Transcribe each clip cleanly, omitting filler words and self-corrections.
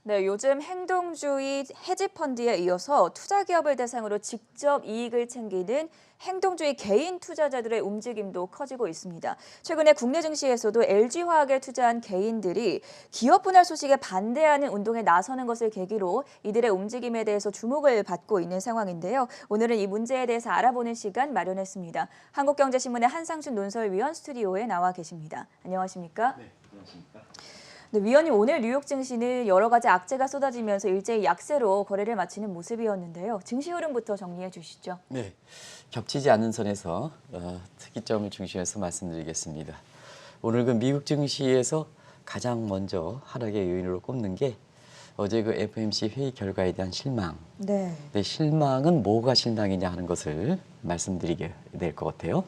네, 요즘 행동주의 헤지펀드에 이어서 투자기업을 대상으로 직접 이익을 챙기는 행동주의 개인 투자자들의 움직임도 커지고 있습니다. 최근에 국내 증시에서도 LG화학에 투자한 개인들이 기업 분할 소식에 반대하는 운동에 나서는 것을 계기로 이들의 움직임에 대해서 주목을 받고 있는 상황인데요. 오늘은 이 문제에 대해서 알아보는 시간 마련했습니다. 한국경제신문의 한상준 논설위원 스튜디오에 나와 계십니다. 안녕하십니까? 네, 안녕하십니까. 네, 위원님, 오늘 뉴욕 증시는 여러 가지 악재가 쏟아지면서 일제히 약세로 거래를 마치는 모습이었는데요. 증시 흐름부터 정리해 주시죠. 네, 겹치지 않는 선에서 특이점을 중시해서 말씀드리겠습니다. 오늘 그 미국 증시에서 가장 먼저 하락의 요인으로 꼽는 게 어제 그 FOMC 회의 결과에 대한 실망. 네. 네, 실망은 뭐가 실망이냐 하는 것을 말씀드리게 될 것 같아요.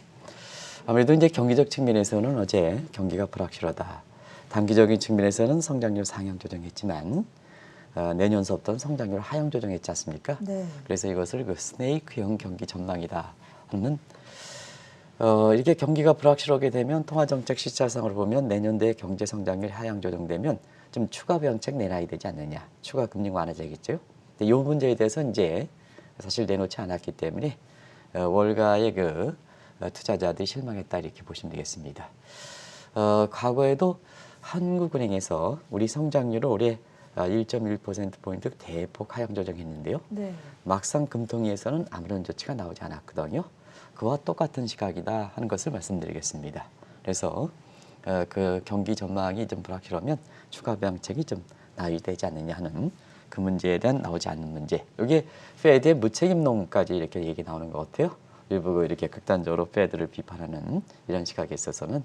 아무래도 이제 경기적 측면에서는 어제 경기가 불확실하다. 단기적인 측면에서는 성장률 상향 조정했지만 내년서부터는 성장률 하향 조정했지 않습니까? 네. 그래서 이것을 그 스네이크형 경기 전망이다 하는 이렇게 경기가 불확실하게 되면 통화정책 시차상으로 보면 내년도에 경제 성장률 하향 조정되면 좀 추가 부양책 내놔야 되지 않느냐, 추가 금리 완화되겠죠. 근데 이 문제에 대해서 이제 사실 내놓지 않았기 때문에 월가의 그 투자자들이 실망했다 이렇게 보시면 되겠습니다. 과거에도 한국은행에서 우리 성장률을 올해 1.1%포인트 대폭 하향 조정했는데요. 네. 막상 금통위에서는 아무런 조치가 나오지 않았거든요. 그와 똑같은 시각이다 하는 것을 말씀드리겠습니다. 그래서 그 경기 전망이 좀 불확실하면 추가 부양책이 좀 나와야 되지 않느냐 하는 그 문제에 대한 나오지 않는 문제. 이게 페드의 무책임론까지 이렇게 얘기 나오는 것 같아요. 일부 이렇게 극단적으로 페드를 비판하는 이런 시각에 있어서는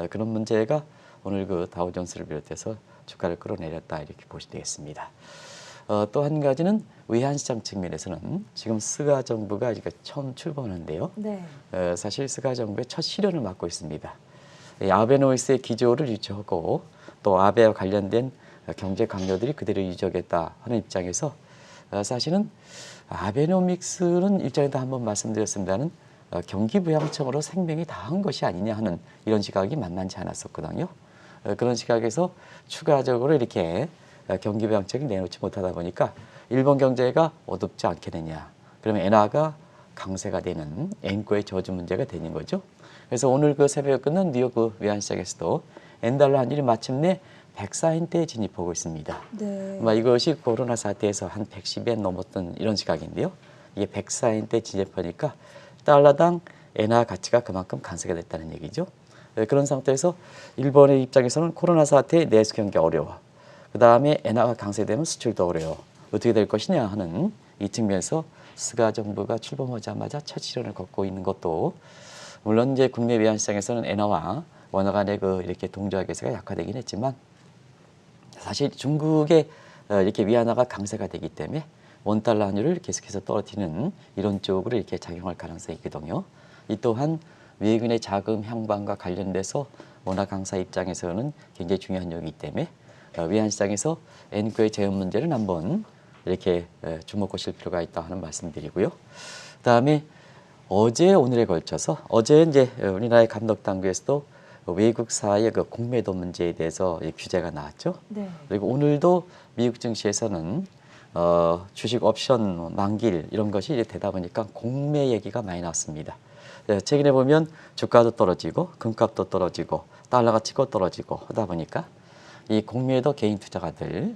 그런 문제가 오늘 그 다우존스를 비롯해서 주가를 끌어내렸다 이렇게 보시면 되겠습니다. 또 한 가지는 외환시장 측면에서는 지금 스가 정부가 처음 출범하는데요. 네. 사실 스가 정부의 첫 실현을 맡고 있습니다. 아베노미스의 기조를 유지하고 또 아베와 관련된 경제 강요들이 그대로 유지하겠다 하는 입장에서 사실은 아베노믹스는 일전에도 한번 말씀드렸습니다는 경기 부양책으로 생명이 다한 것이 아니냐 하는 이런 시각이 만만치 않았었거든요. 그런 시각에서 추가적으로 이렇게 경기 부양책을 내놓지 못하다 보니까 일본 경제가 어둡지 않게 되냐. 그러면 엔화가 강세가 되는 엔코의 저주 문제가 되는 거죠. 그래서 오늘 그 새벽에 끝난 뉴욕 그 외환시장에서도 엔달러 환율이 마침내 104엔대에 진입하고 있습니다. 네. 이것이 코로나 사태에서 한 110엔 넘었던 이런 시각인데요. 이게 104엔대 진입하니까 달러당 엔화 가치가 그만큼 강세가 됐다는 얘기죠. 그런 상태에서 일본의 입장에서는 코로나 사태에 내수 경기 어려워. 그 다음에 엔화가 강세되면 수출도 어려워. 어떻게 될 것이냐 하는 이 측면에서 스가 정부가 출범하자마자 첫 실현을 걷고 있는 것도 물론 이제 국내 외환시장에서는 엔화와 원화 간의 그 이렇게 동조화 계세가 약화되긴 했지만 사실 중국의 이렇게 위안화가 강세가 되기 때문에 원달러 환율을 계속해서 떨어뜨리는 이런 쪽으로 이렇게 작용할 가능성이 있거든요. 이 또한 외국인의 자금 향방과 관련돼서 원화 강사 입장에서는 굉장히 중요한 요인이기 때문에 외환시장에서 엔코의 재원 문제는 한번 이렇게 주목하실 필요가 있다 하는 말씀드리고요. 그다음에 어제 오늘에 걸쳐서 어제 이제 우리나라의 감독당국에서도 외국사의 그 공매도 문제에 대해서 규제가 나왔죠. 네. 그리고 오늘도 미국 증시에서는 주식 옵션 만기일 이런 것이 이제 되다 보니까 공매 얘기가 많이 나왔습니다. 최근에 보면 주가도 떨어지고 금값도 떨어지고 달러가 치고 떨어지고 하다 보니까 이 공매도 개인 투자가들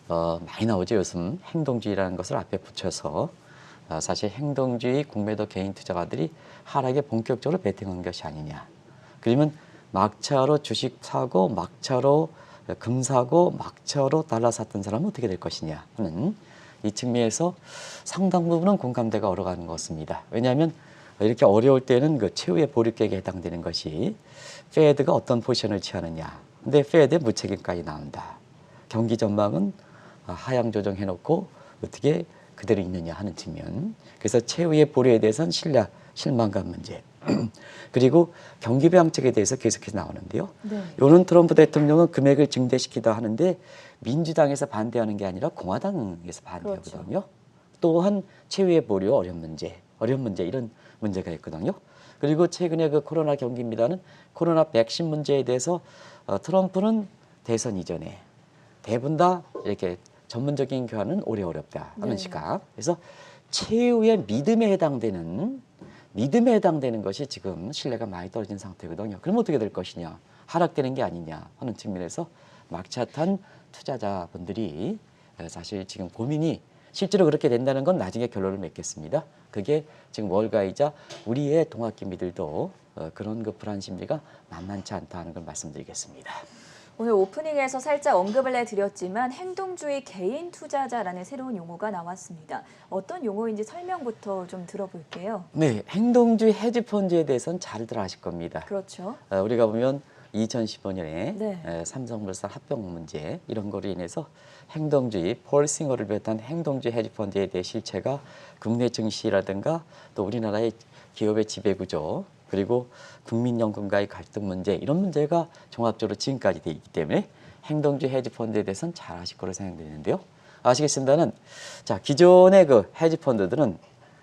많이 나오죠. 요즘 행동주의라는 것을 앞에 붙여서 사실 행동주의 공매도 개인 투자가들이 하락에 본격적으로 베팅한 것이 아니냐. 그러면 막차로 주식 사고 막차로 금 사고 막차로 달러 샀던 사람은 어떻게 될 것이냐 하는 이 측면에서 상당 부분은 공감대가 어려가는 것 같습니다. 왜냐하면 이렇게 어려울 때는 그 최후의 보릿격에 해당되는 것이 페드가 어떤 포지션을 취하느냐. 근데 페드의 무책임까지 나온다. 경기 전망은 하향 조정해놓고 어떻게 그대로 있느냐 하는 측면. 그래서 최후의 보류에 대해서는 실망감 문제. 그리고 경기 부양책에 대해서 계속해서 나오는데요. 네. 요런 트럼프 대통령은 금액을 증대시키다 하는데 민주당에서 반대하는 게 아니라 공화당에서 반대하거든요. 그렇죠. 또한 최후의 보류 어려운 문제 이런 문제가 있거든요. 그리고 최근에 그 코로나 경기입니다는 코로나 백신 문제에 대해서 트럼프는 대선 이전에 대부분 다 이렇게 전문적인 교환은 오래 어렵다 하는 네. 시각. 그래서 최후의 믿음에 해당되는 것이 지금 신뢰가 많이 떨어진 상태거든요. 그럼 어떻게 될 것이냐? 하락되는 게 아니냐 하는 측면에서 막차탄 투자자분들이 사실 지금 고민이 실제로 그렇게 된다는 건 나중에 결론을 맺겠습니다. 그게 지금 월가이자 우리의 동학개미들도 그런 그 불안 심리가 만만치 않다는 걸 말씀드리겠습니다. 오늘 오프닝에서 살짝 언급을 해드렸지만 행동주의 개인 투자자라는 새로운 용어가 나왔습니다. 어떤 용어인지 설명부터 좀 들어볼게요. 네, 행동주의 헤지펀드에 대해서는 잘들 아실 겁니다. 그렇죠. 우리가 보면 2015년에 네. 삼성물산 합병 문제 이런 거로 인해서 행동주의, 폴 싱어를 비롯한 행동주의 헤지펀드에 대해 실체가 국내 증시라든가 또 우리나라의 기업의 지배구조 그리고 국민연금과의 갈등 문제 이런 문제가 종합적으로 지금까지 돼 있기 때문에 행동주의 헤지펀드에 대해서는 잘 아실 거로 생각되는데요. 아시겠습니다는 자 기존의 그 헤지펀드들은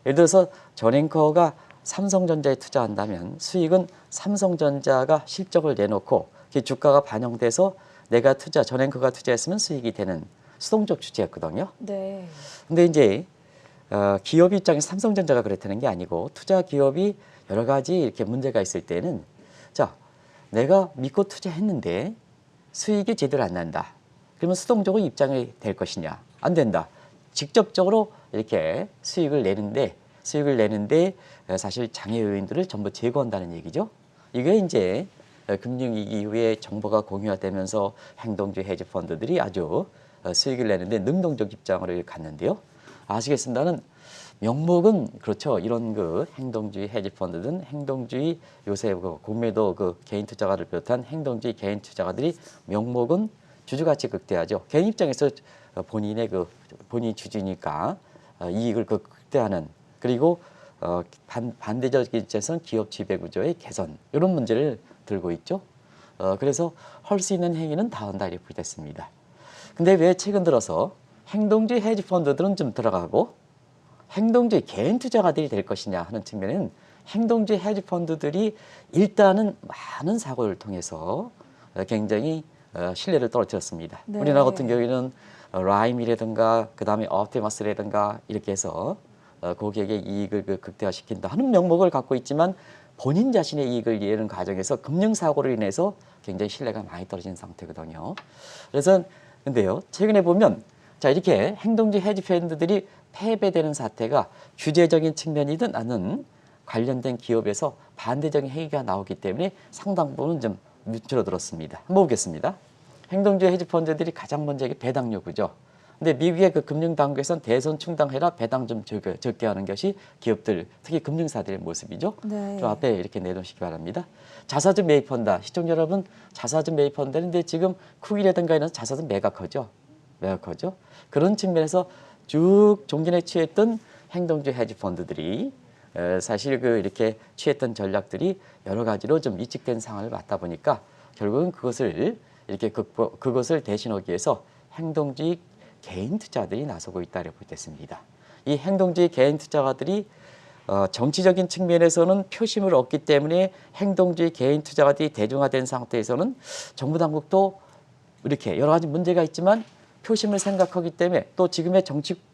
예를 들어서 전앵커가 삼성전자에 투자한다면 수익은 삼성전자가 실적을 내놓고 그 주가가 반영돼서 내가 전앵커가 투자했으면 수익이 되는 수동적 주체였거든요. 네. 근데 이제 기업 입장에서 삼성전자가 그랬다는 게 아니고 투자 기업이 여러 가지 이렇게 문제가 있을 때는 자 내가 믿고 투자했는데 수익이 제대로 안 난다. 그러면 수동적으로 입장이 될 것이냐? 안 된다. 직접적으로 이렇게 수익을 내는데 사실 장애 요인들을 전부 제거한다는 얘기죠. 이게 이제 금융위기 이후에 정보가 공유화되면서 행동주의 헤지펀드들이 아주 수익을 내는데 능동적 입장을 갖는데요. 아시겠습니다는 명목은 그렇죠. 이런 그 행동주의 헤지펀드든 행동주의 요새 그 공매도 그 개인 투자가를 비롯한 행동주의 개인 투자가들이 명목은 주주가치 극대화죠. 개인 입장에서 본인이 주주니까 이익을 극대화하는 그리고 반대적 입장에서는 기업 지배구조의 개선 이런 문제를 들고 있죠. 그래서 할 수 있는 행위는 다 한다 이렇게 됐습니다. 근데 왜 최근 들어서 행동주의 헤지펀드들은 좀 들어가고 행동주의 개인 투자가들이 될 것이냐 하는 측면에는 행동주의 헤지펀드들이 일단은 많은 사고를 통해서 굉장히 신뢰를 떨어뜨렸습니다. 네. 우리나라 같은 경우에는 라임이라든가 그다음에 옵티머스라든가 이렇게 해서 고객의 이익을 극대화시킨다 하는 명목을 갖고 있지만 본인 자신의 이익을 이해하는 과정에서 금융사고로 인해서 굉장히 신뢰가 많이 떨어진 상태거든요. 그래서 근데요 최근에 보면 자 이렇게 행동주의 헤지펀드들이 패배되는 사태가 규제적인 측면이든 아니면 관련된 기업에서 반대적인 행위가 나오기 때문에 상당 부분은 좀 줄어들었습니다. 한번 보겠습니다. 행동주의 헤지펀드들이 가장 먼저 배당 요구죠. 근데 미국의 그 금융당국에서는 대손 충당해라 배당 좀 적게 하는 것이 기업들, 특히 금융사들의 모습이죠. 네. 좀 앞에 이렇게 내놓으시기 바랍니다. 자사주 매입한다. 시청자 여러분, 자사주 매입한다는데 지금 쿠기라든가 이런 자사주 매각하죠. 그런 측면에서 쭉 종전에 취했던 행동주의 헤지펀드들이 사실 이렇게 취했던 전략들이 여러 가지로 좀 위축된 상황을 맞다 보니까 결국은 그것을 대신하기 위해서 행동주의 개인 투자들이 나서고 있다고 보겠습니다. 이 행동주의 개인 투자가들이 정치적인 측면에서는 표심을 얻기 때문에 행동주의 개인 투자가들이 대중화된 상태에서는 정부 당국도 이렇게 여러 가지 문제가 있지만 표심을 생각하기 때문에 또 지금의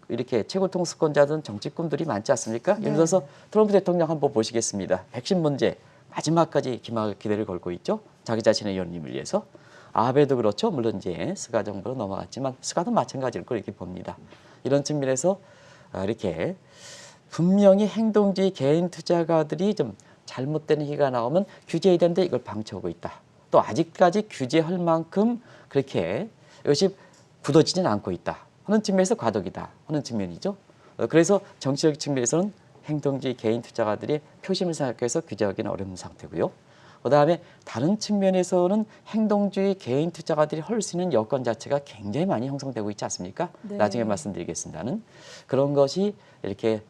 이렇게 최고 통수권자들은 정치꾼들이 많지 않습니까? 네. 예를 들어서 트럼프 대통령 한번 보시겠습니다. 백신 문제 마지막까지 기대를 걸고 있죠. 자기 자신의 연임을 위해서. 아베도 그렇죠. 물론 이제 스가 정부로 넘어갔지만 스가도 마찬가지일 걸 이렇게 봅니다. 이런 측면에서 이렇게 분명히 행동주의 개인 투자가들이 좀 잘못된 행위가 나오면 규제해야 되는데 이걸 방치하고 있다. 또 아직까지 규제할 만큼 그렇게 이것이 굳어지진 않고 있다 하는 측면에서 과도기다 하는 측면이죠. 그래서 정치적 측면에서는 행동주의 개인 투자가들이 표심을 생각해서 규제하기는 어려운 상태고요. 그다음에 다른 측면에서는 행동주의 개인 투자가들이 할 수 있는 여건 자체가 굉장히 많이 형성되고 있지 않습니까? 네. 나중에 말씀드리겠습니다는 그런 것이 이렇게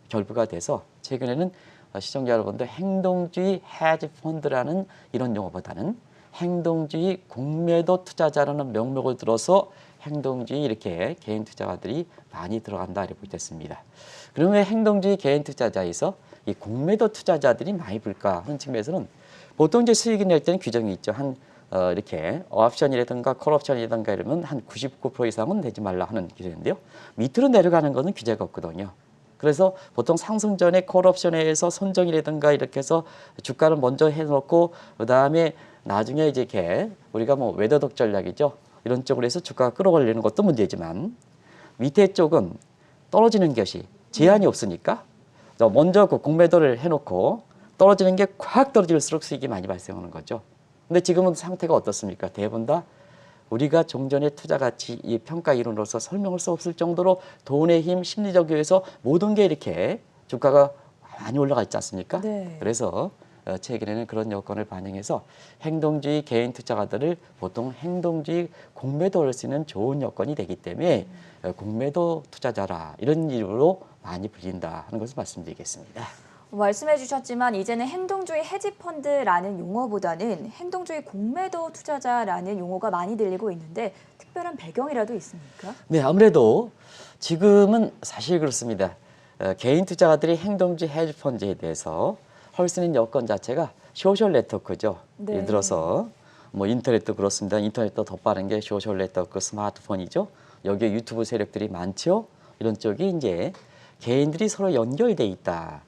결부가 돼서 최근에는 시청자 여러분들 행동주의 헤지펀드라는 이런 용어보다는 행동주의 공매도 투자자라는 명목을 들어서 행동주의 이렇게 개인 투자가들이 많이 들어간다 이렇게 보겠습니다. 그러면 행동주의 개인 투자자에서 이 공매도 투자자들이 많이 불까 하는 측면에서는 보통 이제 수익이 낼 때는 규정이 있죠. 한 이렇게 옵션이라든가 콜옵션이라든가 이러면 한 99% 이상은 내지 말라 하는 규제인데요. 밑으로 내려가는 것은 규제가 없거든요. 그래서 보통 상승 전에 콜옵션에서 선정이라든가 이렇게 해서 주가를 먼저 해놓고 그다음에 나중에 이제 이렇게 우리가 뭐 웨더독 전략이죠. 이런 쪽으로 해서 주가가 끌어올리는 것도 문제지만 밑에 쪽은 떨어지는 것이 제한이 없으니까 먼저 그 공매도를 해놓고 떨어지는 게 확 떨어질수록 수익이 많이 발생하는 거죠. 근데 지금은 상태가 어떻습니까? 대부분 다 우리가 종전의 투자 가치 이 평가 이론으로서 설명할 수 없을 정도로 돈의 힘, 심리적 요에서 모든 게 이렇게 주가가 많이 올라가 있지 않습니까? 네. 그래서 최근에는 그런 여건을 반영해서 행동주의 개인 투자가들을 보통 행동주의 공매도를 쓰는 좋은 여건이 되기 때문에 공매도 투자자라 이런 이름으로 많이 불린다 하는 것을 말씀드리겠습니다. 말씀해 주셨지만 이제는 행동주의 헤지펀드라는 용어보다는 행동주의 공매도 투자자라는 용어가 많이 들리고 있는데 특별한 배경이라도 있습니까? 네, 아무래도 지금은 사실 그렇습니다. 개인 투자가들이 행동주의 헤지펀드에 대해서 할 수 있는 여건 자체가 소셜 네트워크죠. 네. 예를 들어서 뭐 인터넷도 그렇습니다. 인터넷도 더 빠른 게 소셜 네트워크 스마트폰이죠. 여기에 유튜브 세력들이 많죠. 이런 쪽이 이제 개인들이 서로 연결돼 있다.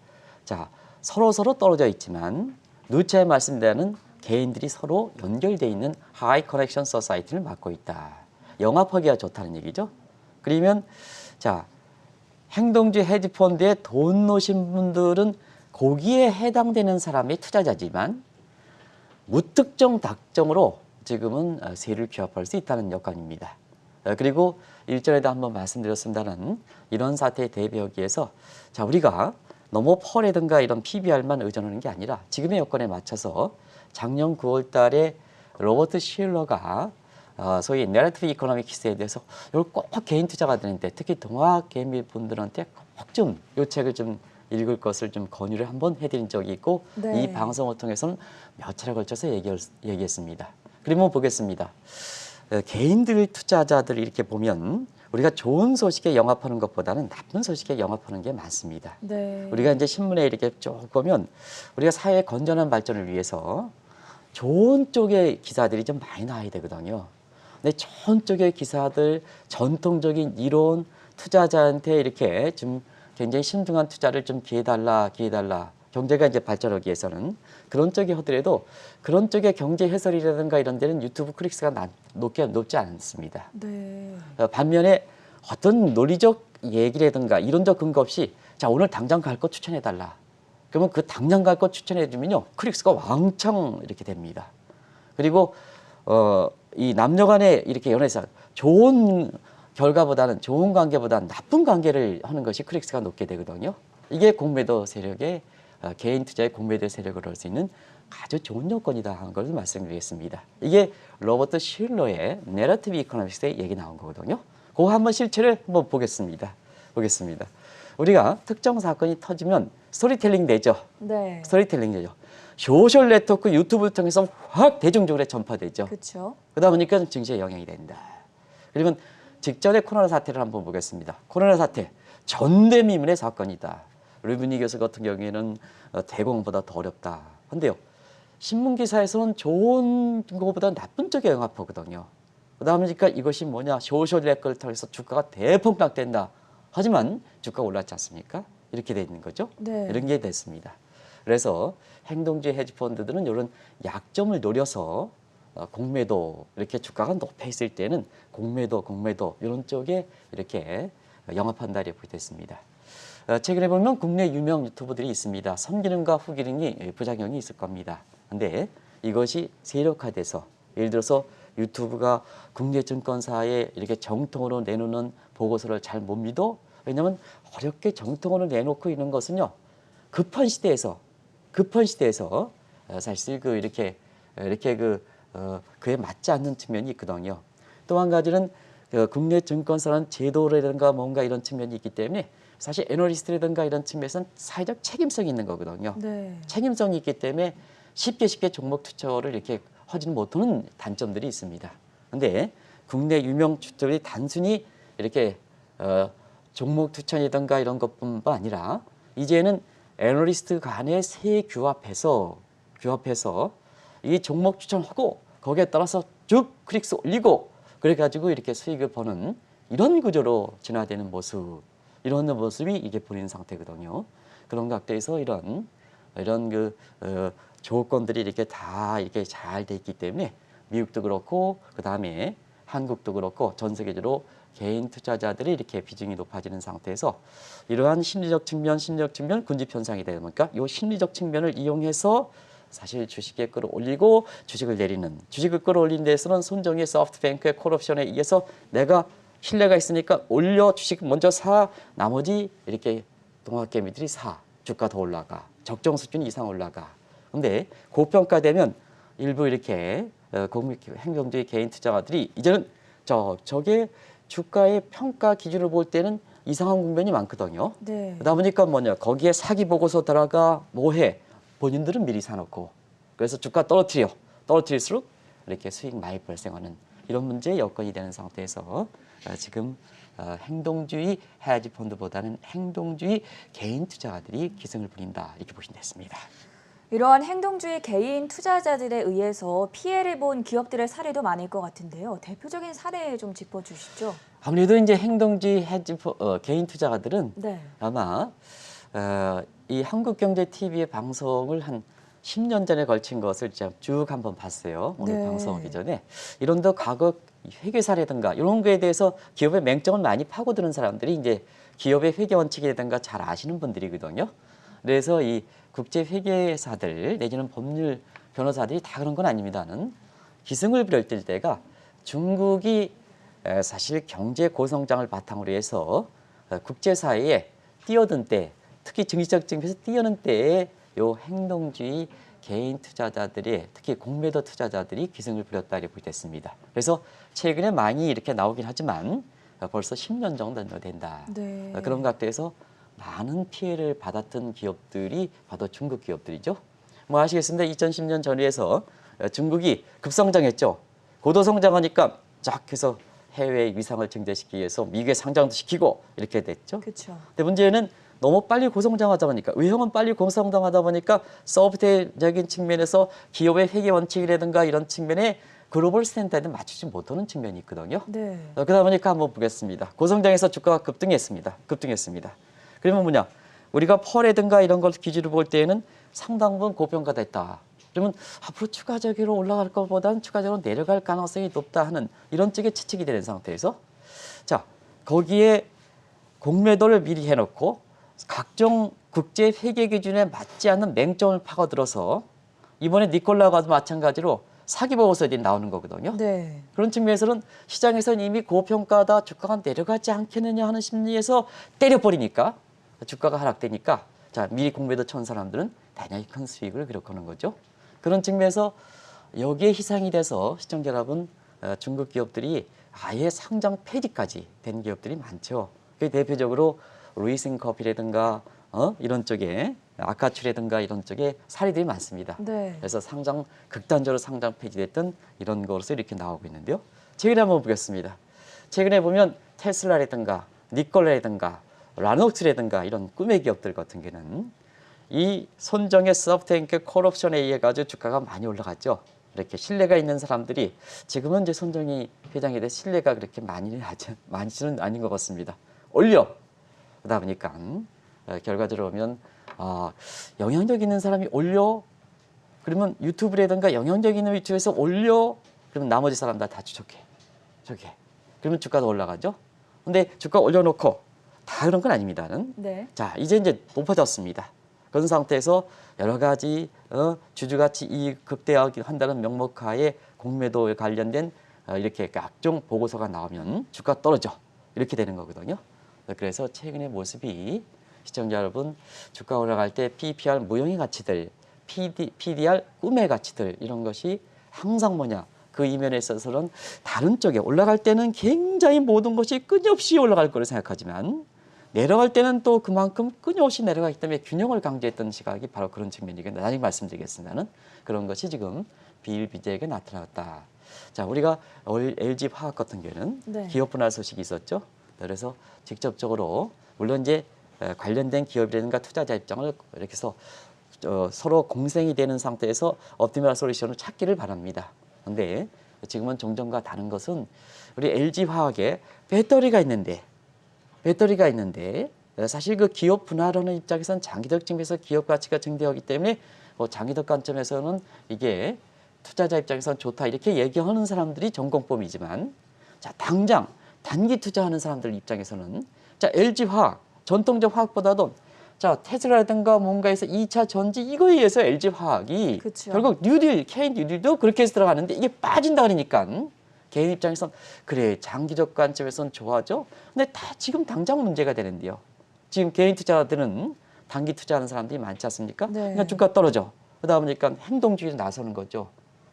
자, 서로 떨어져 있지만 누차에 말씀드리는 개인들이 서로 연결돼 있는 하이 커넥션 소사이티를 맡고 있다. 영합하기가 좋다는 얘기죠. 그러면 자, 행동주의 헤지펀드에 돈 놓으신 분들은 거기에 해당되는 사람의 투자자지만 무특정 đặc 정으로 지금은 세를 규합할 수 있다는 여건입니다. 그리고 일전에도 한번 말씀드렸습니다는 이런 사태에 대비하기 위해서 자, 우리가 너무 펄이든가 이런 PBR만 의존하는 게 아니라 지금의 여건에 맞춰서 작년 9월 달에 로버트 실러가 소위 내러티브 이코노믹스에 대해서 이걸 꼭 개인 투자가들한테 특히 동학 개미 분들한테 꼭 좀 이 책을 좀 읽을 것을 좀 권유를 한번 해드린 적이 있고 네. 이 방송을 통해서는 몇 차례 걸쳐서 얘기했습니다. 그러면 보겠습니다. 개인들 투자자들이 이렇게 보면 우리가 좋은 소식에 영합하는 것보다는 나쁜 소식에 영합하는 게 많습니다. 네. 우리가 이제 신문에 이렇게 쭉 보면 우리가 사회의 건전한 발전을 위해서 좋은 쪽의 기사들이 좀 많이 나와야 되거든요. 근데 좋은 쪽의 기사들, 전통적인 이론, 투자자한테 이렇게 좀 굉장히 신중한 투자를 좀 기회달라. 경제가 이제 발전하기 위해서는 그런 쪽이 하더라도 그런 쪽의 경제 해설이라든가 이런 데는 유튜브 클릭수가 높지 않습니다. 네. 반면에 어떤 논리적 얘기라든가 이론적 근거 없이 자, 오늘 당장 갈 거 추천해달라. 그러면 그 당장 갈 거 추천해주면요. 클릭수가 왕창 이렇게 됩니다. 그리고 이 남녀 간의 이렇게 연애사 좋은 결과보다는 좋은 관계보다는 나쁜 관계를 하는 것이 클릭수가 높게 되거든요. 이게 공매도 세력의 개인 투자의 공매도 세력을 할 수 있는 아주 좋은 요건이다 하는 것을 말씀드리겠습니다. 이게 로버트 실러의 내러티브 이코노믹스의 얘기 나온 거거든요. 그거 한번 실체를 한번 보겠습니다. 우리가 특정 사건이 터지면 스토리텔링 되죠. 네. 스토리텔링 되죠. 소셜 네트워크 유튜브를 통해서 확 대중적으로 전파되죠. 그렇죠. 그러다 보니까 증시에 영향이 된다. 그러면 직전에 코로나 사태를 한번 보겠습니다. 코로나 사태 전대미문의 사건이다. 르비니 교수 같은 경우에는 대공보다 더 어렵다. 근데요. 신문 기사에서는 좋은 것보다 나쁜 쪽에 영합하거든요. 그러다 보니까 이것이 뭐냐. 소셜 네트워크를 통해서 주가가 대폭락된다. 하지만 주가가 올랐지 않습니까? 이렇게 돼 있는 거죠. 네. 이런 게 됐습니다. 그래서 행동주의 헤지펀드들은 이런 약점을 노려서 공매도 이렇게 주가가 높아 있을 때는 공매도 이런 쪽에 이렇게 영업한다 이렇게 됐습니다. 최근에 보면 국내 유명 유튜버들이 있습니다. 선기능과 후기능이 부작용이 있을 겁니다. 근데 이것이 세력화돼서 예를 들어서 유튜브가 국내 증권사에 이렇게 정통으로 내놓는 보고서를 잘 못 믿어? 왜냐하면 어렵게 정통으로 내놓고 있는 것은요. 급한 시대에서 사실 그에 맞지 않는 측면이 있거든요. 또 한 가지는 국내 증권사는 제도라든가 뭔가 이런 측면이 있기 때문에 사실 애널리스트라든가 이런 측면에서는 사회적 책임성이 있는 거거든요. 네. 책임성이 있기 때문에 쉽게 종목 투자를 이렇게 하지는 못하는 단점들이 있습니다. 그런데 국내 유명 주들이 단순히 이렇게 종목 추천이든가 이런 것뿐만 아니라 이제는 애널리스트 간의 세 규합해서 이 종목 추천하고 거기에 따라서 쭉 클릭수 올리고 그래가지고 이렇게 수익을 버는 이런 구조로 진화되는 모습, 이런 모습이 이게 보이는 상태거든요. 그런 각도에서 이런 조건들이 이렇게 다 이렇게 잘 돼 있기 때문에 미국도 그렇고 그 다음에 한국도 그렇고 전 세계적으로 개인 투자자들이 이렇게 비중이 높아지는 상태에서 이러한 심리적 측면, 군집 현상이 되다 보니까 이 심리적 측면을 이용해서 사실 주식에 끌어올리고 주식을 내리는, 주식을 끌어올리는 데서는 손정의 소프트뱅크의 콜옵션에 의해서 내가 신뢰가 있으니까 올려 주식 먼저 사, 나머지 이렇게 동학개미들이 사, 주가 더 올라가, 적정 수준 이상 올라가. 근데 고평가되면 일부 이렇게 행정주의 개인 투자가들이 이제는 저게 주가의 평가 기준을 볼 때는 이상한 국면이 많거든요. 네. 그러다 보니까 뭐냐, 거기에 사기 보고서 들어가 뭐해? 본인들은 미리 사놓고 그래서 주가 떨어뜨릴수록 이렇게 수익 많이 발생하는 이런 문제의 여건이 되는 상태에서 지금 행동주의 헤지 펀드보다는 행동주의 개인 투자가들이 기승을 부린다, 이렇게 보시면 됐습니다. 이러한 행동주의 개인 투자자들에 의해서 피해를 본 기업들의 사례도 많을 것 같은데요. 대표적인 사례 좀 짚어주시죠. 아무래도 이제 행동주의 개인 투자가들은 네. 아마 이 한국경제TV의 방송을 한 10년 전에 걸친 것을 제가 쭉 한번 봤어요. 오늘 네. 방송하기 전에. 이런 더 과거 회계 사례든가 이런 거에 대해서 기업의 맹점을 많이 파고드는 사람들이 이제 기업의 회계 원칙이라든가 잘 아시는 분들이거든요. 그래서 이 국제 회계사들 내지는 법률 변호사들이 다 그런 건 아닙니다는 기승을 부릴 때가 중국이 사실 경제 고성장을 바탕으로 해서 국제사회에 뛰어든 때, 특히 증시적 증시에서 뛰어든 때에 요 행동주의 개인 투자자들이, 특히 공매도 투자자들이 기승을 부렸다 이렇게 됐습니다. 그래서 최근에 많이 이렇게 나오긴 하지만 벌써 10년 정도 된다. 네. 그런 각도에서 많은 피해를 받았던 기업들이 바로 중국 기업들이죠. 뭐 아시겠습니다. 2010년 전후에서 중국이 급성장했죠. 고도성장하니까 쫙 해서 해외 위상을 증대시키기 위해서 미국에 상장도 시키고 이렇게 됐죠. 그렇죠. 근데 문제는 너무 빨리 고성장하다 보니까, 외형은 빨리 고성장하다 보니까 소프트웨어적인 측면에서 기업의 회계 원칙이라든가 이런 측면에 글로벌 스탠다드에 맞추지 못하는 측면이 있거든요. 네. 그러다 보니까 한번 보겠습니다. 고성장에서 주가가 급등했습니다. 그러면 뭐냐? 우리가 펄이든가 이런 걸 기준으로 볼 때에는 상당 부분 고평가됐다. 그러면 앞으로 추가적으로 올라갈 것보다는 추가적으로 내려갈 가능성이 높다 하는 이런 쪽의 추측이 되는 상태에서, 자, 거기에 공매도를 미리 해놓고 각종 국제 회계 기준에 맞지 않는 맹점을 파고들어서 이번에 니콜라가도 마찬가지로 사기 보고서들이 나오는 거거든요. 네. 그런 측면에서는 시장에서는 이미 고평가다, 주가가 내려가지 않겠느냐 하는 심리에서 때려버리니까 주가가 하락되니까, 자, 미리 공매도 천 사람들은 대단히 큰 수익을 기록하는 거죠. 그런 측면에서 여기에 희생이 돼서 시청자 여러분, 중국 기업들이 아예 상장 폐지까지 된 기업들이 많죠. 그 대표적으로 루이싱 커피라든가 이런 쪽에 아카츄라든가 이런 쪽에 사례들이 많습니다. 네. 그래서 극단적으로 상장 폐지됐던 이런 것으로 이렇게 나오고 있는데요. 최근에 한번 보겠습니다. 최근에 보면 테슬라라든가 니콜라라든가 라녹스라든가 이런 꿈의 기업들 같은 경우는 이 손정의 소프트뱅크 콜옵션에 의해 가지고 주가가 많이 올라갔죠. 이렇게 신뢰가 있는 사람들이, 지금은 이제 손정희 회장에 대해 신뢰가 그렇게 많지는 아닌 것 같습니다. 올려. 그러다 보니까 결과적으로 보면 영향력 있는 사람이 올려. 그러면 유튜브라든가 영향력 있는 위치에서 올려. 그러면 나머지 사람들 다 추적해. 그러면 주가도 올라가죠. 근데 주가 올려놓고 다 그런 건 아닙니다는. 네. 자, 이제 높아졌습니다. 그런 상태에서 여러 가지 주주가치 이익 극대화한다는 명목하에 공매도에 관련된 이렇게 각종 보고서가 나오면 주가 떨어져. 이렇게 되는 거거든요. 그래서 최근의 모습이, 시청자 여러분, 주가 올라갈 때 PPR 무형의 가치들, PDR 꿈의 가치들, 이런 것이 항상 뭐냐, 그 이면에 있어서는 다른 쪽에 올라갈 때는 굉장히 모든 것이 끊임없이 올라갈 거로 생각하지만 내려갈 때는 또 그만큼 끊임없이 내려가기 때문에 균형을 강조했던 시각이 바로 그런 측면이겠는데, 나중에 말씀드리겠습니다는 그런 것이 지금 비일비재하게 나타났다. 자, 우리가 LG 화학 같은 경우는 네. 기업 분할 소식이 있었죠. 그래서 직접적으로 물론 이제 관련된 기업이라든가 투자자 입장을 이렇게 해서 서로 공생이 되는 상태에서 옵티멀 솔루션을 찾기를 바랍니다. 근데 지금은 종전과 다른 것은 우리 LG화학에 배터리가 있는데 사실 그 기업 분할하는 입장에서는 장기적 측면에서 기업 가치가 증대하기 때문에 장기적 관점에서는 이게 투자자 입장에서는 좋다 이렇게 얘기하는 사람들이 전공법이지만 자 당장 단기 투자하는 사람들 입장에서는 자 LG화학 전통적 화학보다도 자 테슬라라든가 뭔가에서 2차 전지 이거에 의해서 LG화학이 그쵸. 결국 뉴딜 K 뉴딜도 그렇게 해서 들어가는데 이게 빠진다 그러니까 개인 입장에선 그래 장기적 관점에서는 좋아져. 근데 다 지금 당장 문제가 되는데요. 지금 개인 투자들은 단기 투자하는 사람들이 많지 않습니까? 네. 그러니까 주가 떨어져. 그러다 보니까 행동주의로 나서는 거죠.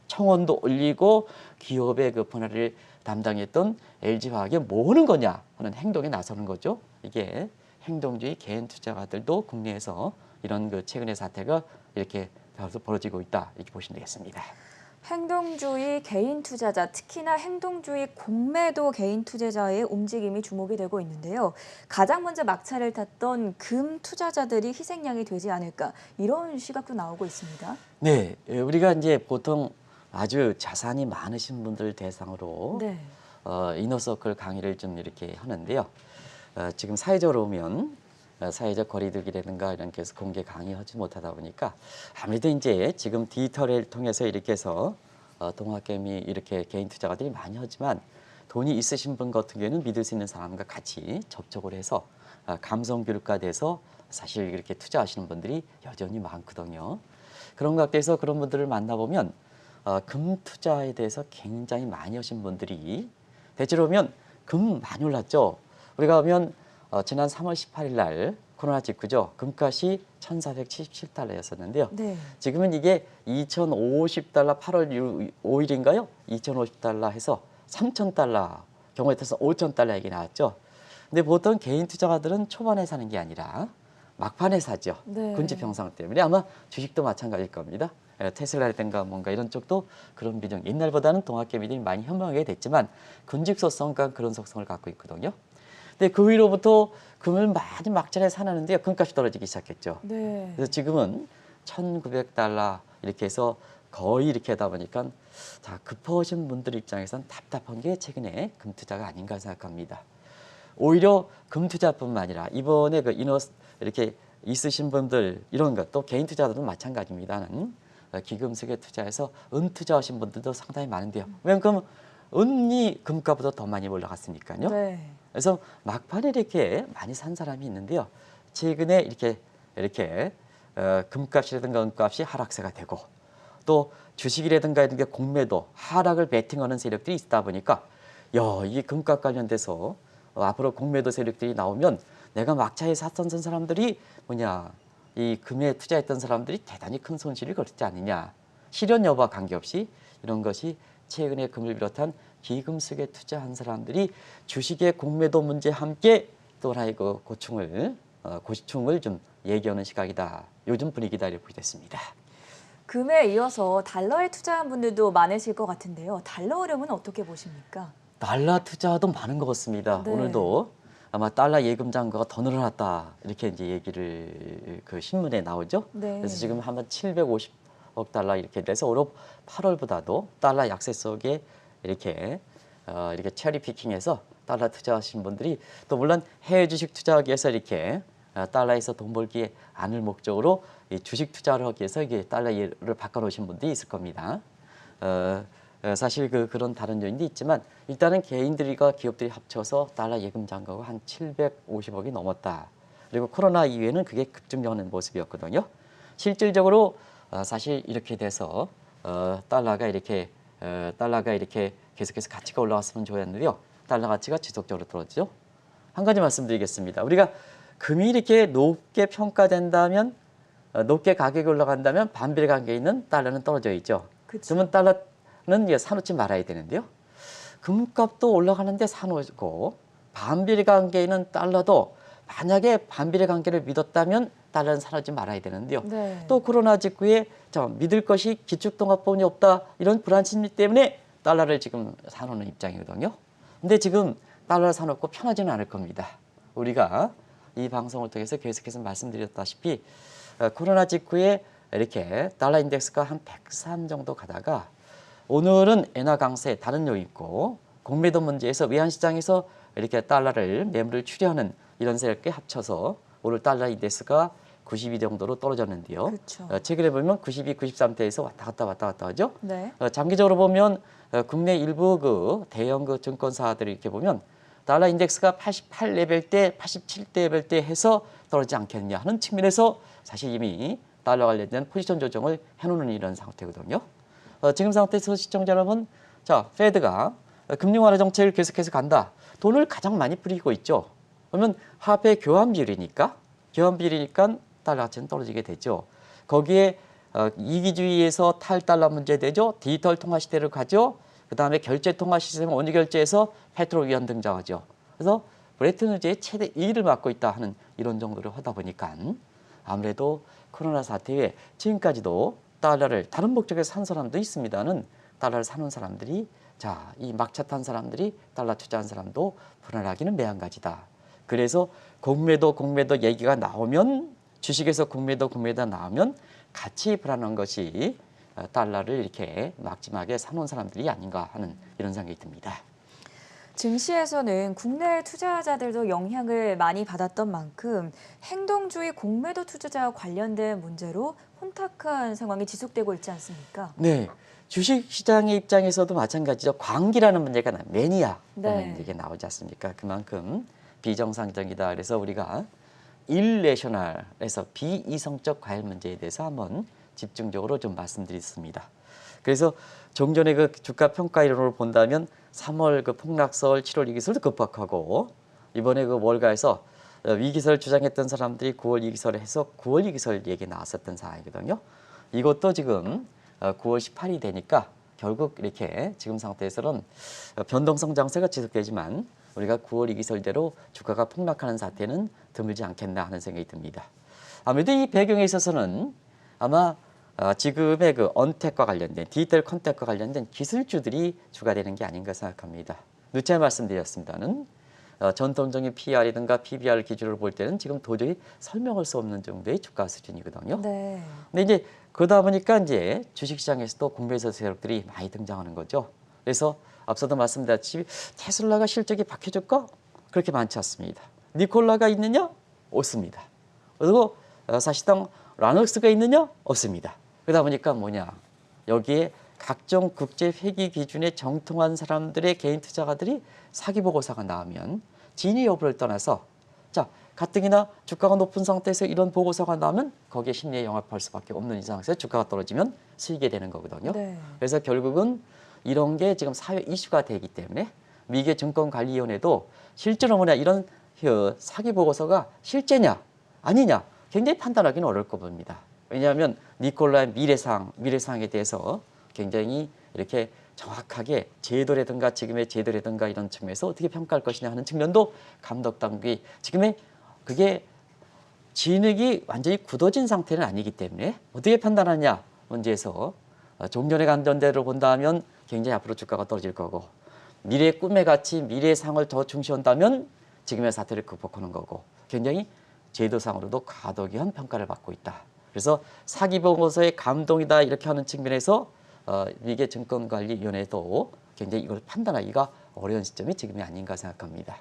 청원도 올리고 기업의 그 분할을 담당했던 LG화학이 뭐 하는 거냐 하는 행동에 나서는 거죠. 이게 행동주의 개인 투자가들도 국내에서 이런 그 최근의 사태가 이렇게 벌어지고 있다 이렇게 보시면 되겠습니다. 행동주의 개인 투자자, 특히나 행동주의 공매도 개인 투자자의 움직임이 주목이 되고 있는데요. 가장 먼저 막차를 탔던 금 투자자들이 희생양이 되지 않을까 이런 시각도 나오고 있습니다. 네, 우리가 이제 보통 아주 자산이 많으신 분들 대상으로 네. 이너서클 강의를 좀 이렇게 하는데요. 지금 사회적으로 보면 사회적 거리두기라든가 이런 게 해서 공개 강의하지 못하다 보니까 아무래도 이제 지금 디지털을 통해서 이렇게 해서 동학개미 이렇게 개인 투자가들이 많이 하지만 돈이 있으신 분 같은 경우에는 믿을 수 있는 사람과 같이 접촉을 해서 감성 교육화돼서 사실 이렇게 투자하시는 분들이 여전히 많거든요. 그런 것 같아서 그런 분들을 만나보면 금 투자에 대해서 굉장히 많이 하신 분들이 대체로 보면 금 많이 올랐죠. 우리가 보면 지난 3월 18일 날 코로나 직후죠. 금값이 1,477달러였었는데요. 네. 지금은 이게 2,050달러 8월 5일인가요? 2,050달러 해서 3,000달러 경우에 따라서 5,000달러 얘기 나왔죠. 근데 보통 개인 투자가들은 초반에 사는 게 아니라 막판에 사죠. 네. 군집 형상 때문에 아마 주식도 마찬가지일 겁니다. 테슬라라든가 뭔가 이런 쪽도 그런 비중 옛날보다는 동학개미들이 많이 현명하게 됐지만 군집 속성과 그런 속성을 갖고 있거든요. 근데 그 위로부터 금을 많이 막차례 사놨는데요. 금값이 떨어지기 시작했죠. 네. 그래서 지금은 1,900달러 이렇게 해서 거의 이렇게 하다 보니까 자 급하신 분들 입장에선 답답한 게 최근에 금 투자가 아닌가 생각합니다. 오히려 금 투자뿐만 아니라 이번에 그 이렇게 있으신 분들 이런 것 또 개인 투자도 마찬가지입니다는 기금속에 투자해서 은 투자하신 분들도 상당히 많은데요. 왜냐하면 은이 금값보다 더 많이 올라갔으니까요. 네. 그래서 막판에 이렇게 많이 산 사람이 있는데요. 최근에 이렇게 금값이라든가 은값이 하락세가 되고 또 주식이라든가 이런 게 공매도 하락을 베팅하는 세력들이 있다 보니까 이 금값 관련돼서 앞으로 공매도 세력들이 나오면 내가 막차에 샀던 사람들이 이 금에 투자했던 사람들이 대단히 큰 손실을 거쳤지 않느냐. 실현 여부와 관계없이 이런 것이 최근에 금을 비롯한 기금속에 투자한 사람들이 주식의 공매도 문제 함께 또 하나의 그 고충을 좀 얘기하는 시각이다. 요즘 분위기다 이렇게 됐습니다. 금에 이어서 달러에 투자한 분들도 많으실 것 같은데요. 달러 흐름은 어떻게 보십니까? 달러 투자도 많은 것 같습니다. 네. 오늘도 아마 달러 예금 잔고가 더 늘어났다 이렇게 이제 얘기를 그 신문에 나오죠. 네. 그래서 지금 한번 750억 달러 이렇게 돼서 올 8월보다도 달러 약세 속에 이렇게 체리 피킹해서 달러 투자하신 분들이 또 물론 해외 주식 투자하기 위해서 이렇게 달러에서 돈 벌기 않을 목적으로 이 주식 투자를 하기 위해서 이게 달러를 바꿔놓으신 분들이 있을 겁니다. 사실 그런 다른 요인도 있지만 일단은 개인들과 기업들이 합쳐서 달러 예금 잔고가 한 750억이 넘었다. 그리고 코로나 이후에는 그게 급증하는 모습이었거든요. 실질적으로 사실 이렇게 돼서 달러가 이렇게 계속해서 가치가 올라왔으면 좋았는데요. 달러 가치가 지속적으로 떨어지죠. 한 가지 말씀드리겠습니다. 우리가 금이 이렇게 높게 평가된다면 높게 가격이 올라간다면 반비례 관계에 있는 달러는 떨어져 있죠. 그쵸. 그러면 달러는 사놓지 말아야 되는데요. 금값도 올라가는데 사놓고 반비례 관계에 있는 달러도 만약에 반비례 관계를 믿었다면 달러는 사놓지 말아야 되는데요. 네. 또 코로나 직후에 믿을 것이 기축통화법이 없다 이런 불안 심리 때문에 달러를 지금 사놓는 입장이거든요. 근데 지금 달러를 사놓고 편하지는 않을 겁니다. 우리가 이 방송을 통해서 계속해서 말씀드렸다시피 코로나 직후에 이렇게 달러 인덱스가 한 103 정도 가다가 오늘은 엔화 강세 다른 요인 있고 공매도 문제에서 외환시장에서 이렇게 달러를 매물을 추려하는 이런 세력에 합쳐서 오늘 달러 인덱스가 92 정도로 떨어졌는데요. 그렇죠. 최근에 보면 92, 93대에서 왔다 갔다 하죠. 네. 장기적으로 보면 국내 일부 그 대형 그 증권사들이 이렇게 보면 달러 인덱스가 88 레벨대, 87대 레벨대 해서 떨어지지 않겠냐 하는 측면에서 사실 이미 달러 관련된 포지션 조정을 해놓는 이런 상태거든요. 지금 상태에서 시청자 여러분, 자, 페드가 금리 완화 정책을 계속해서 간다. 돈을 가장 많이 뿌리고 있죠. 그러면 화폐 교환 비율이니까 달러 가치는 떨어지게 되죠. 거기에 이기주의에서 탈달러 문제 되죠. 디지털 통화 시대를 가죠. 그다음에 결제 통화 시스템 원유 결제에서 페트롤 위안 등장하죠. 그래서 브레튼 우즈의 최대 2위를 맡고 있다 하는 이런 정도를 하다 보니까 아무래도 코로나 사태 후에 지금까지도 달러를 다른 목적에서 산 사람도 있습니다는 달러를 사는 사람들이 자, 이 막차 탄 사람들이 달러 투자한 사람도 불안하기는 매한가지다. 그래서 공매도 얘기가 나오면 주식에서 공매도 나오면 같이 불안한 것이 달러를 이렇게 막짐하게 사놓은 사람들이 아닌가 하는 이런 생각이 듭니다. 증시에서는 국내 투자자들도 영향을 많이 받았던 만큼 행동주의 공매도 투자자와 관련된 문제로 혼탁한 상황이 지속되고 있지 않습니까? 네, 주식시장의 입장에서도 마찬가지죠. 광기라는 문제가 매니아라는 네. 얘기가 나오지 않습니까? 그만큼 비정상적이다. 그래서 우리가 일레셔널에서 비이성적 과열 문제에 대해서 한번 집중적으로 좀 말씀드렸습니다. 그래서 종전의 그 주가 평가 이론을 본다면 3월 그 폭락설, 7월 위기설도 급박하고 이번에 그 월가에서 위기설 주장했던 사람들이 9월 위기설을 해서 9월 위기설 얘기 나왔었던 상황이거든요. 이것도 지금 9월 18일이 되니까 결국 이렇게 지금 상태에서는 변동성 장세가 지속되지만 우리가 9월 위기설대로 주가가 폭락하는 사태는 드물지 않겠나 하는 생각이 듭니다. 아무래도 이 배경에 있어서는 아마 지금의 그 언택과 관련된 디지털 컨택과 관련된 기술주들이 주가 되는 게 아닌가 생각합니다. 누차 말씀드렸습니다는 전통적인 PR이든가 PBR 기준으로 볼 때는 지금 도저히 설명할 수 없는 정도의 주가 수준이거든요. 네. 근데 이제 그러다 보니까 이제 주식시장에서도 공매수 세력들이 많이 등장하는 거죠. 그래서 앞서도 말씀드렸듯이 테슬라가 실적이 박해줄까? 그렇게 많지 않습니다. 니콜라가 있느냐? 없습니다. 그리고 사실상 라녹스가 있느냐? 없습니다. 그러다 보니까 뭐냐? 여기에 각종 국제 회계 기준에 정통한 사람들의 개인 투자가들이 사기 보고서가 나오면 진위 여부를 떠나서 자, 가뜩이나 주가가 높은 상태에서 이런 보고서가 나오면 거기에 심리에 영합할 수밖에 없는 이상에서 주가가 떨어지면 수익이 되는 거거든요. 네. 그래서 결국은 이런 게 지금 사회 이슈가 되기 때문에 미국의 증권관리위원회도 실제로 뭐냐 이런 사기 보고서가 실제냐 아니냐 굉장히 판단하기는 어려울 거 봅니다. 왜냐하면 니콜라의 미래상에 대해서 굉장히 이렇게 정확하게 제도라든가 지금의 제도라든가 이런 측면에서 어떻게 평가할 것이냐 하는 측면도 감독당국이 지금의 그게 진흙이 완전히 굳어진 상태는 아니기 때문에 어떻게 판단하냐 문제에서 종전에 간던 대로 본다면 굉장히 앞으로 주가가 떨어질 거고 미래의 꿈의 가치, 미래의 상을 더 중시한다면 지금의 사태를 극복하는 거고 굉장히 제도상으로도 과도기한 평가를 받고 있다. 그래서 사기 보고서의 감동이다 이렇게 하는 측면에서 미국의 증권관리위원회도 굉장히 이걸 판단하기가 어려운 시점이 지금이 아닌가 생각합니다.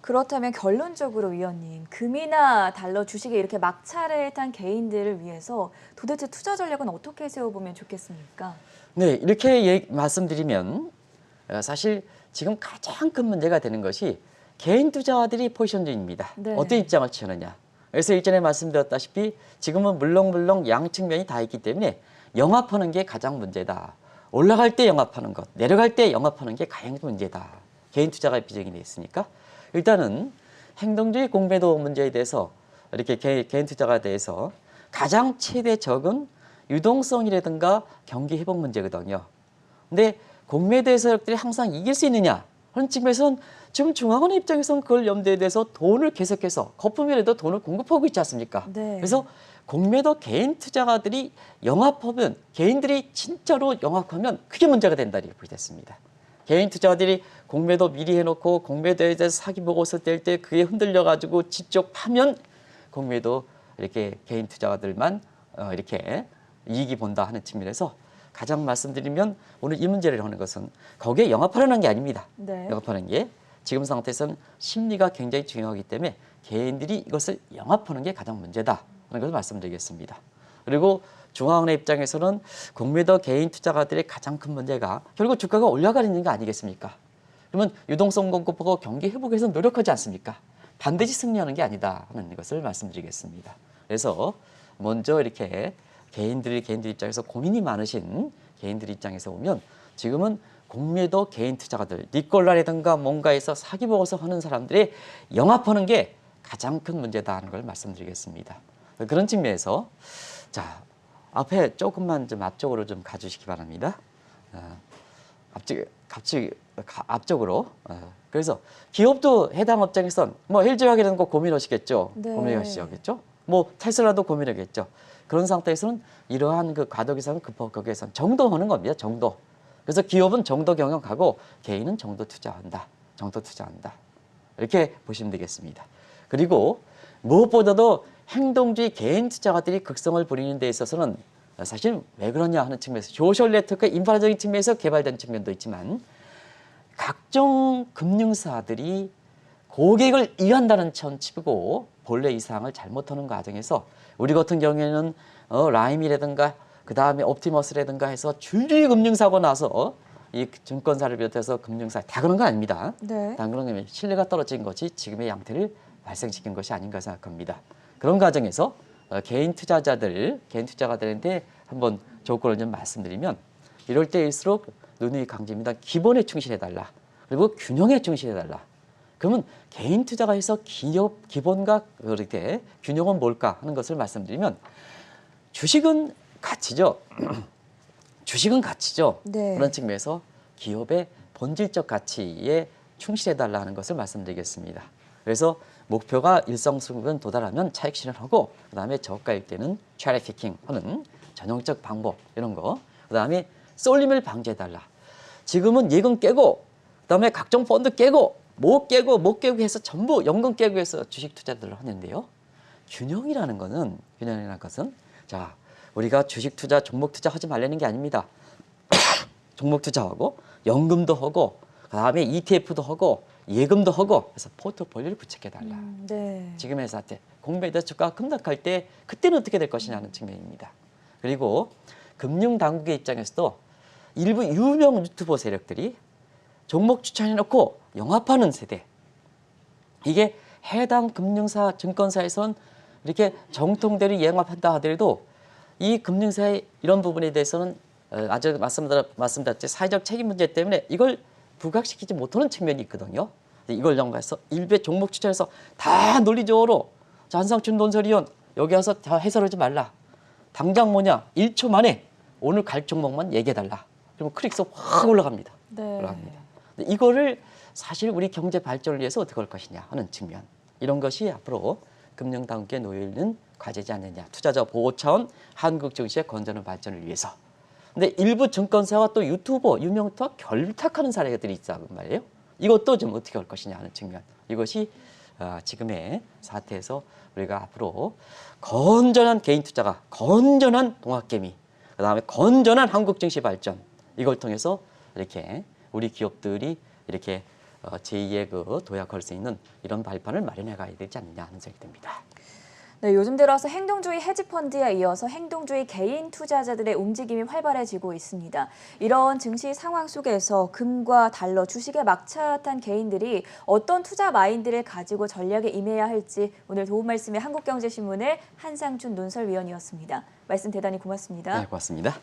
그렇다면 결론적으로 위원님, 금이나 달러 주식에 이렇게 막차를 탄 개인들을 위해서 도대체 투자 전략은 어떻게 세워보면 좋겠습니까? 네, 이렇게 말씀드리면 사실 지금 가장 큰 문제가 되는 것이 개인 투자들이 포지션주의입니다. 네. 어떤 입장을 취하느냐. 그래서 일전에 말씀드렸다시피 지금은 물렁물렁 양측면이 다 있기 때문에 영합하는 게 가장 문제다. 올라갈 때 영합하는 것, 내려갈 때 영합하는 게 가장 문제다. 개인 투자가 비중이 있으니까 일단은 행동주의 공매도 문제에 대해서 이렇게 개인 투자가 대해서 가장 최대 적은 유동성이라든가 경기 회복 문제거든요. 근데 공매도 세력들이 항상 이길 수 있느냐 하는 측면에서는 지금 중앙은행 입장에서는 그걸 염두에 대해서 돈을 계속해서 거품이라도 돈을 공급하고 있지 않습니까? 네. 그래서 공매도 개인 투자가들이 영합하면 개인들이 진짜로 영합하면 그게 문제가 된다 이렇게 보겠습니다. 개인 투자들이 공매도 미리 해놓고 공매도에 대해서 사기 보고서 뗄 때 그게 흔들려가지고 직접 파면 공매도 이렇게 개인 투자가들만 이렇게 이익이 본다 하는 측면에서 가장 말씀드리면 오늘 이 문제를 하는 것은 거기에 영합하려는 게 아닙니다. 네. 영합하는 게 지금 상태에서는 심리가 굉장히 중요하기 때문에 개인들이 이것을 영합하는 게 가장 문제다 하는 것을 말씀드리겠습니다. 그리고 중앙은행 입장에서는 국민도 개인 투자가들의 가장 큰 문제가 결국 주가가 올라가는 거 아니겠습니까? 그러면 유동성 공급하고 경기 회복에 위해서 노력하지 않습니까? 반드시 승리하는 게 아니다 하는 것을 말씀드리겠습니다. 그래서 먼저 이렇게 개인들 입장에서 고민이 많으신 개인들 입장에서 보면 지금은 공매도 개인 투자가들 니콜라라든가 뭔가에서 사기 먹어서 하는 사람들이 영합하는 게 가장 큰 문제다 하는 걸 말씀드리겠습니다. 그런 측면에서 자 앞에 조금만 좀 앞쪽으로 좀 가주시기 바랍니다. 앞쪽으로. 그래서 기업도 해당 업장에선 뭐 LG화학이라는 거 고민하시겠죠. 네. 고민하시겠죠. 뭐 테슬라도 고민하겠죠. 그런 상태에서는 이러한 그 과도기 상을 극복하기 위해서는 정도하는 겁니다. 정도. 그래서 기업은 정도 경영하고 개인은 정도 투자한다. 정도 투자한다. 이렇게 보시면 되겠습니다. 그리고 무엇보다도 행동주의 개인 투자가들이 극성을 부리는 데 있어서는 사실 왜 그러냐 하는 측면에서 소셜 네트워크 인프라적인 측면에서 개발된 측면도 있지만 각종 금융사들이 고객을 이해한다는 천 치고 본래 이상을 잘못하는 과정에서 우리 같은 경우에는 라임이라든가 그 다음에 옵티머스라든가 해서 줄줄이 금융사고 나서 이 증권사를 비롯해서 금융사 다 그런 거 아닙니다. 네. 다 그런 게 신뢰가 떨어진 것이 지금의 양태를 발생시킨 것이 아닌가 생각합니다. 그런 과정에서 개인 투자가들한테 한번 조건을 좀 말씀드리면 이럴 때일수록 누누이 강조입니다. 기본에 충실해달라. 그리고 균형에 충실해달라. 그러면 개인 투자가 해서 기본과 그렇게 균형은 뭘까 하는 것을 말씀드리면 주식은 가치죠. 주식은 가치죠. 네. 그런 측면에서 기업의 본질적 가치에 충실해달라 하는 것을 말씀드리겠습니다. 그래서 목표가 일정 수준 도달하면 차익 실현하고 그다음에 저가일 때는 트래피킹 하는 전형적 방법 이런 거 그다음에 쏠림을 방지해달라. 지금은 예금 깨고 그다음에 각종 펀드 깨고 못 깨고 해서 전부 연금 깨고 해서 주식 투자들을 하는데요. 균형이라는 것은 자 우리가 주식 투자, 종목 투자 하지 말라는 게 아닙니다. 종목 투자하고 연금도 하고 그다음에 ETF도 하고 예금도 하고 해서 포트폴리오를 구축해달라. 네. 지금의 사태, 공매도 주가가 급락할 때 그때는 어떻게 될 것이냐는 측면입니다. 그리고 금융당국의 입장에서도 일부 유명 유튜버 세력들이 종목 추천해놓고 영합하는 세대. 이게 해당 금융사, 증권사에선 이렇게 정통대로 영합한다 하더라도 이 금융사의 이런 부분에 대해서는 아주 말씀드렸듯이 사회적 책임 문제 때문에 이걸 부각시키지 못하는 측면이 있거든요. 이걸 연구해서 일베 종목 추천해서 다 논리적으로 한상춘 논설위원 여기 와서 다 해설하지 말라. 당장 뭐냐 1초 만에 오늘 갈 종목만 얘기해달라. 그러면 클릭수 확 올라갑니다. 네. 올라갑니다. 근데 이거를 사실 우리 경제 발전을 위해서 어떻게 할 것이냐 하는 측면 이런 것이 앞으로 금융당국에 놓여 있는 과제지 않느냐. 투자자 보호 차원 한국 증시의 건전한 발전을 위해서. 근데 일부 증권사와 또 유튜버, 유명투와 결탁하는 사례들이 있다고 말이에요. 이것도 좀 어떻게 할 것이냐 하는 측면. 이것이 지금의 사태에서 우리가 앞으로 건전한 개인 투자가, 건전한 동학개미, 그다음에 건전한 한국 증시 발전 이걸 통해서 이렇게 우리 기업들이 이렇게 제2의 그 도약할 수 있는 이런 발판을 마련해 가야 되지 않느냐 하는 생각이 듭니다. 네, 요즘 들어서 행동주의 헤지펀드에 이어서 행동주의 개인 투자자들의 움직임이 활발해지고 있습니다. 이런 증시 상황 속에서 금과 달러, 주식에 막차탄 개인들이 어떤 투자 마인드를 가지고 전략에 임해야 할지 오늘 도움 말씀의 한국경제신문의 한상춘 논설위원이었습니다. 말씀 대단히 고맙습니다. 네, 고맙습니다.